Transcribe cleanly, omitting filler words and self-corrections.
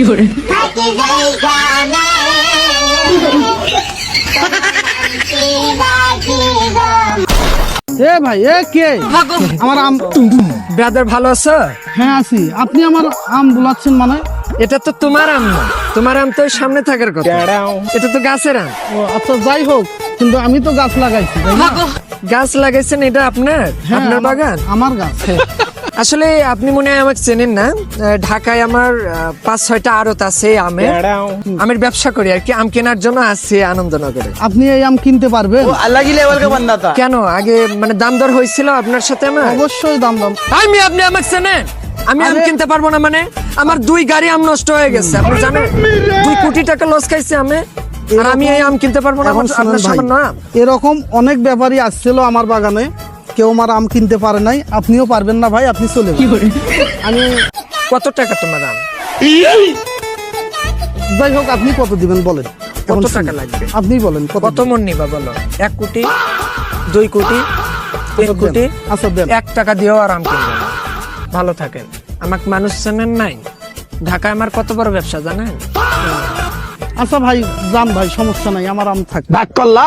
এ ভাই এ কে আমার আম ব্রাদার ভালো আছো? হ্যাঁ আছি। আপনি আমার আম বুলাচ্ছেন মানে? এটা তো তোমার আম না, তোমার আম তো ওই সামনে থাকার কথা, এটা তো গাছের আম। ও আচ্ছা, যাই হোক, কিন্তু আমি তো গাছ লাগাইছি তাই না? গাছ লাগাইছেন, এটা আপনার হ্যাঁ, আপনার বাগান? আমার গাছ। আসলে আপনি মনে হয় আমাকে চেনেন না। ঢাকায় আমার 5-6টা আড়ত আছে আমের ব্যবসা করি আর কি। আম কেনার জন্য আসছে আনন্দনগরে। আপনি এই আম কিনতে পারবেন? अलग ही लेवल का बंदा था। কেন আগে মানে দাম দর হয়েছিল আপনার সাথে আমার? অবশ্যই দাম। আপনি আমাকে চেনেন? আমি আম আরে- কিনতে পারবো না মানে? আমার 2 গাড়ি আম নষ্ট হয়ে গেছে, আপনি জানেন? 2 কোটি টাকা লস খাইছে আমি, আর আমি এই আম কিনতে পারবো না? এখন শুনুন আপনার ভাই, সামান্য আম। এরকম অনেক ব্যাপারী আসছিল আমার বাগানে, কেউ আমার আম কিনতে পারে নাই। আপনিও পারবেন না ভাই, আপনি চলে যান। আমি কত টাকা তোমার আম? যাই হোক, আপনি কত দিবেন বলেন? কত এখন টাকা শুনুন, লাগবে? আপনি বলেন কত দিবেন? মন নিবা বলো? 1 কোটি, 2 কোটি, 3 দেন। কোটি? আচ্ছা দেন। 1 টাকা দিয়েও আরাম কিনবে না। ভালো থাকেন। আমাকে মানুষ চেনেন নাই? ঢাকায় আমার কত বড় ব্যবসা জানেন? আচ্ছা ভাই, যান ভাই, সমস্যা নাই, আমার আম থাকবে। बैक कल्ला